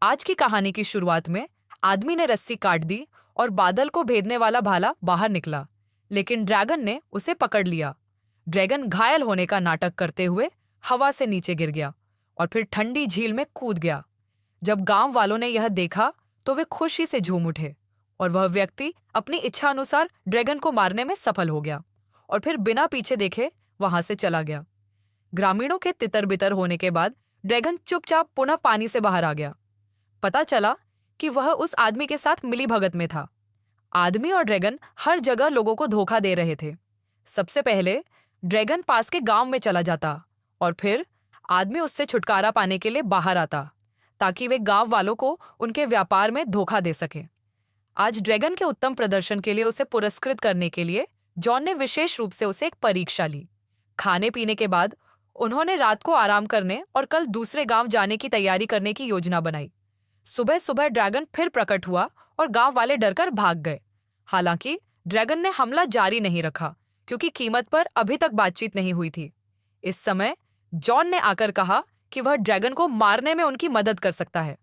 आज की कहानी की शुरुआत में आदमी ने रस्सी काट दी और बादल को भेदने वाला भाला बाहर निकला, लेकिन ड्रैगन ने उसे पकड़ लिया। ड्रैगन घायल होने का नाटक करते हुए हवा से नीचे गिर गया और फिर ठंडी झील में कूद गया। जब गांव वालों ने यह देखा तो वे खुशी से झूम उठे और वह व्यक्ति अपनी इच्छा अनुसार ड्रैगन को मारने में सफल हो गया और फिर बिना पीछे देखे वहां से चला गया। ग्रामीणों के तितर बितर होने के बाद ड्रैगन चुपचाप पुनः पानी से बाहर आ गया। पता चला कि वह उस आदमी के साथ मिली भगत में था। आदमी और ड्रैगन हर जगह लोगों को धोखा दे रहे थे। सबसे पहले ड्रैगन पास के गांव में चला जाता और फिर आदमी उससे छुटकारा पाने के लिए बाहर आता ताकि वे गांव वालों को उनके व्यापार में धोखा दे सके। आज ड्रैगन के उत्तम प्रदर्शन के लिए उसे पुरस्कृत करने के लिए जॉन ने विशेष रूप से उसे एक परीक्षा ली। खाने पीने के बाद उन्होंने रात को आराम करने और कल दूसरे गांव जाने की तैयारी करने की योजना बनाई। सुबह सुबह ड्रैगन फिर प्रकट हुआ और गांव वाले डरकर भाग गए। हालांकि ड्रैगन ने हमला जारी नहीं रखा क्योंकि कीमत पर अभी तक बातचीत नहीं हुई थी। इस समय जॉन ने आकर कहा कि वह ड्रैगन को मारने में उनकी मदद कर सकता है।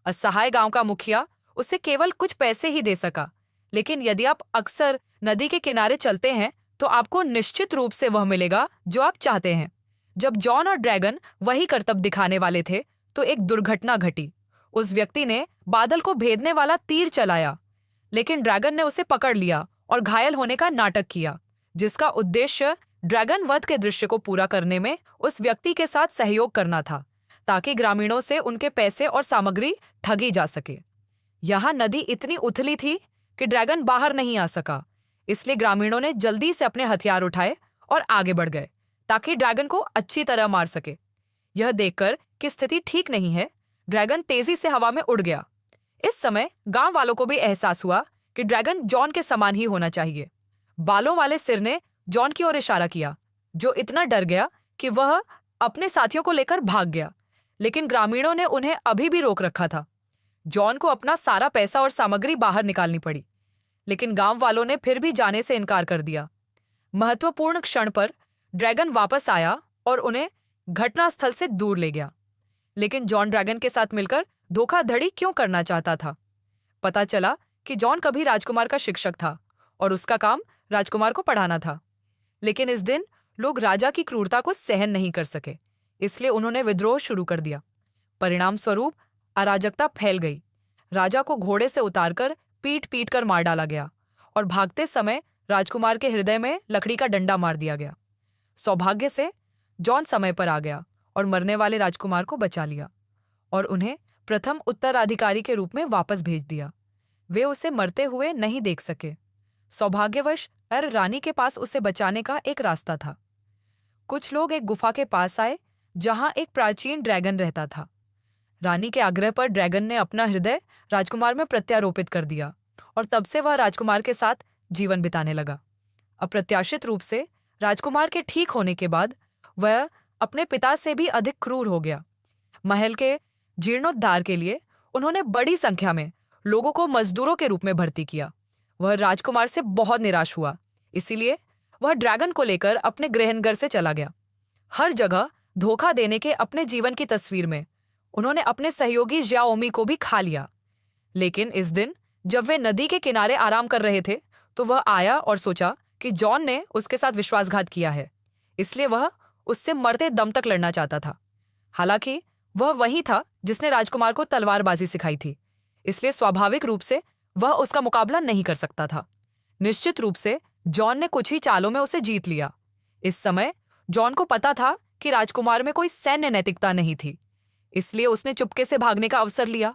असहाय गांव का मुखिया उसे केवल कुछ पैसे ही दे सका, लेकिन यदि आप अक्सर नदी के किनारे चलते हैं तो आपको निश्चित रूप से वह मिलेगा जो आप चाहते हैं। जब जॉन और ड्रैगन वही करतब दिखाने वाले थे तो एक दुर्घटना घटी। उस व्यक्ति ने बादल को भेदने वाला तीर चलाया, लेकिन ड्रैगन ने उसे पकड़ लिया और घायल होने का नाटक किया, जिसका उद्देश्य ड्रैगन वध के दृश्य को पूरा करने में उस व्यक्ति के साथ सहयोग करना था ताकि ग्रामीणों से उनके पैसे और सामग्री ठगी जा सके। यहाँ नदी इतनी उथली थी कि ड्रैगन बाहर नहीं आ सका, इसलिए ग्रामीणों ने जल्दी से अपने हथियार उठाए और आगे बढ़ गए ताकि ड्रैगन को अच्छी तरह मार सके। यह देखकर कि स्थिति ठीक नहीं है, ड्रैगन तेजी से हवा में उड़ गया। इस समय गांव वालों को भी एहसास हुआ कि ड्रैगन जॉन के समान ही होना चाहिए। बालों वाले सिर ने जॉन की ओर इशारा किया, जो इतना डर गया कि वह अपने साथियों को लेकर भाग गया, लेकिन ग्रामीणों ने उन्हें अभी भी रोक रखा था। जॉन को अपना सारा पैसा और सामग्री बाहर निकालनी पड़ी, लेकिन गांव वालों ने फिर भी जाने से इनकार कर दिया। महत्वपूर्ण क्षण पर ड्रैगन वापस आया और उन्हें घटनास्थल से दूर ले गया, लेकिन जॉन ड्रैगन के साथ मिलकर धोखाधड़ी क्यों करना चाहता था। पता चला कि जॉन कभी राजकुमार का शिक्षक था और उसका काम राजकुमार को पढ़ाना था, लेकिन इस दिन लोग राजा की क्रूरता को सहन नहीं कर सके, इसलिए उन्होंने विद्रोह शुरू कर दिया। परिणाम स्वरूप अराजकता फैल गई। राजा को घोड़े से उतारकर पीट पीट कर मार डाला गया और भागते समय राजकुमार के हृदय में लकड़ी का डंडा मार दिया गया। सौभाग्य से जॉन समय पर आ गया और मरने वाले राजकुमार को बचा लिया और उन्हें प्रथम उत्तराधिकारी के रूप में वापस भेज दिया। वे उसे मरते हुए नहीं देख सके। सौभाग्यवश रानी के पास उसे बचाने का एक रास्ता था। कुछ लोग एक गुफा के पास आए जहां एक प्राचीन ड्रैगन रहता था। रानी के आग्रह पर ड्रैगन ने अपना हृदय राजकुमार में प्रत्यारोपित कर दिया और तब से वह राजकुमार के साथ जीवन बिताने लगा। अप्रत्याशित रूप से राजकुमार के ठीक होने के बाद वह अपने पिता से भी अधिक क्रूर हो गया। महल के जीर्णोद्धार के लिए उन्होंने बड़ी संख्या में लोगों को मजदूरों के रूप में भर्ती किया। वह राजकुमार से बहुत निराश हुआ, इसीलिए वह ड्रैगन को लेकर अपने गृहनगर से चला गया। हर जगह धोखा देने के अपने जीवन की तस्वीर में उन्होंने अपने सहयोगी ज़ियाओमी को भी खा लिया। लेकिन इस दिन जब वे नदी के किनारे आराम कर रहे थे तो वह आया और सोचा कि जॉन ने उसके साथ विश्वासघात किया है, इसलिए वह उससे मरते दम तक लड़ना चाहता था। हालांकि वह वही था जिसने राजकुमार को तलवारबाजी सिखाई थी, इसलिए स्वाभाविक रूप से वह उसका मुकाबला नहीं कर सकता था। निश्चित रूप से जॉन ने कुछ ही चालों में उसे जीत लिया। इस समय जॉन को पता था कि राजकुमार में कोई सैन्य नैतिकता नहीं थी, इसलिए उसने चुपके से भागने का अवसर लिया।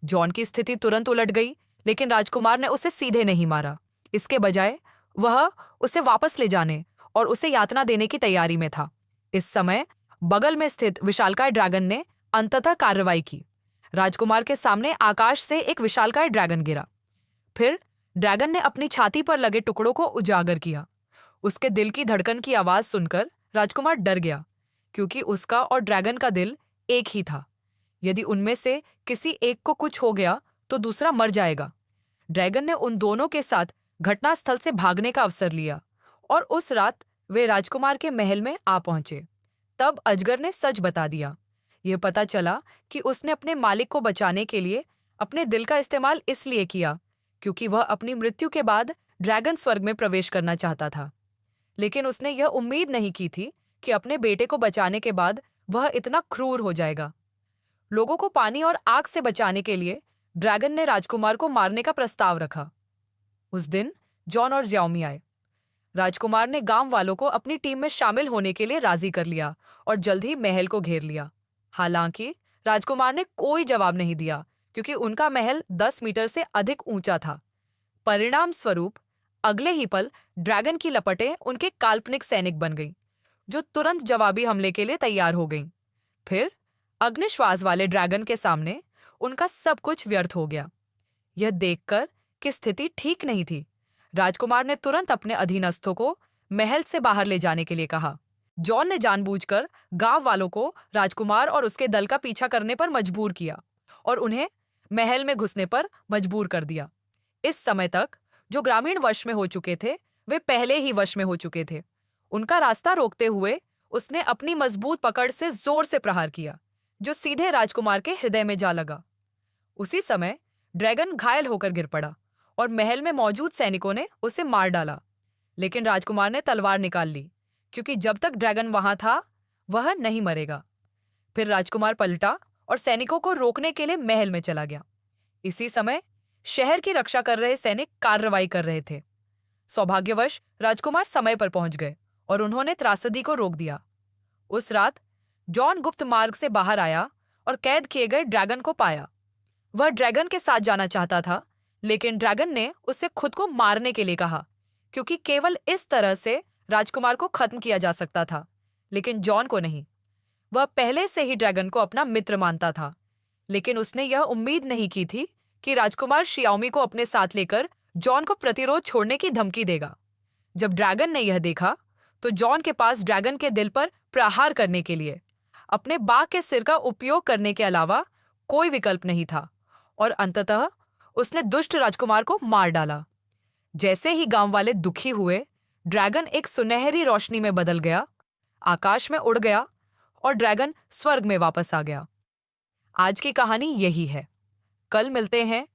जॉन की स्थिति तुरंत उलट गई, लेकिन राजकुमार ने उसे सीधे नहीं मारा। इसके बजाय वह उसे वापस ले जाने और उसे यातना देने की तैयारी में था। इस समय बगल में स्थित विशालकाय ड्रैगन ने अंततः कार्रवाई की। राजकुमार के सामने आकाश से एक विशालकाय ड्रैगन गिरा। फिर ड्रैगन ने अपनी छाती पर लगे टुकड़ों को उजागर किया। उसके दिल की धड़कन की आवाज सुनकर राजकुमार डर गया, क्योंकि उसका और ड्रैगन का दिल एक ही था। यदि उनमें से किसी एक को कुछ हो गया तो दूसरा मर जाएगा। ड्रैगन ने उन दोनों के साथ घटनास्थल से भागने का अवसर लिया और उस रात वे राजकुमार के महल में आ पहुंचे। तब अजगर ने सच बता दिया। यह पता चला कि उसने अपने मालिक को बचाने के लिए अपने दिल का इस्तेमाल इसलिए किया क्योंकि वह अपनी मृत्यु के बाद ड्रैगन स्वर्ग में प्रवेश करना चाहता था। लेकिन उसने यह उम्मीद नहीं की थी कि अपने बेटे को बचाने के बाद वह इतना क्रूर हो जाएगा। लोगों को पानी और आग से बचाने के लिए ड्रैगन ने राजकुमार को मारने का प्रस्ताव रखा। उस दिन जॉन और ज्याओमी आए। राजकुमार ने गांव वालों को अपनी टीम में शामिल होने के लिए राजी कर लिया और जल्द ही महल को घेर लिया। हालांकि राजकुमार ने कोई जवाब नहीं दिया क्योंकि उनका महल 10 मीटर से अधिक ऊंचा था। परिणाम स्वरूप अगले ही पल ड्रैगन की लपटें उनके काल्पनिक सैनिक बन गईं, जो तुरंत जवाबी हमले के लिए तैयार हो गईं। फिर अग्निश्वास वाले ड्रैगन के सामने उनका सब कुछ व्यर्थ हो गया। यह देखकर कि स्थिति ठीक नहीं थी, राजकुमार ने तुरंत अपने अधीनस्थों को महल से बाहर ले जाने के लिए कहा। जॉन ने जानबूझकर गांव वालों को राजकुमार और उसके दल का पीछा करने पर मजबूर किया और उन्हें महल में घुसने पर मजबूर कर दिया। इस समय तक जो ग्रामीण वश में हो चुके थे वे पहले ही वश में हो चुके थे। उनका रास्ता रोकते हुए उसने अपनी मजबूत पकड़ से जोर से प्रहार किया, जो सीधे राजकुमार के हृदय में जा लगा। उसी समय ड्रैगन घायल होकर गिर पड़ा और महल में मौजूद सैनिकों ने उसे मार डाला। लेकिन राजकुमार ने तलवार निकाल ली क्योंकि जब तक ड्रैगन वहां था वह नहीं मरेगा। फिर राजकुमार पलटा और सैनिकों को रोकने के लिए महल में चला गया। इसी समय शहर की रक्षा कर रहे सैनिक कार्रवाई कर रहे थे। सौभाग्यवश राजकुमार समय पर पहुंच गए और उन्होंने त्रासदी को रोक दिया। उस रात जॉन गुप्त मार्ग से बाहर आया और कैद किए गए ड्रैगन को पाया। वह ड्रैगन के साथ जाना चाहता था, लेकिन ड्रैगन ने उससे खुद को मारने के लिए कहा क्योंकि केवल इस तरह से राजकुमार को खत्म किया जा सकता था, लेकिन जॉन को नहीं। वह पहले से ही ड्रैगन को अपना मित्र मानता था, लेकिन उसने यह उम्मीद नहीं की थी कि राजकुमार शियाओमी को अपने साथ लेकर जॉन को प्रतिरोध छोड़ने की धमकी देगा। जब ड्रैगन ने यह देखा तो जॉन के पास ड्रैगन के दिल पर प्रहार करने के लिए अपने बाघ के सिर का उपयोग करने के अलावा कोई विकल्प नहीं था और अंततः उसने दुष्ट राजकुमार को मार डाला। जैसे ही गांव वाले दुखी हुए, ड्रैगन एक सुनहरी रोशनी में बदल गया, आकाश में उड़ गया और ड्रैगन स्वर्ग में वापस आ गया। आज की कहानी यही है। कल मिलते हैं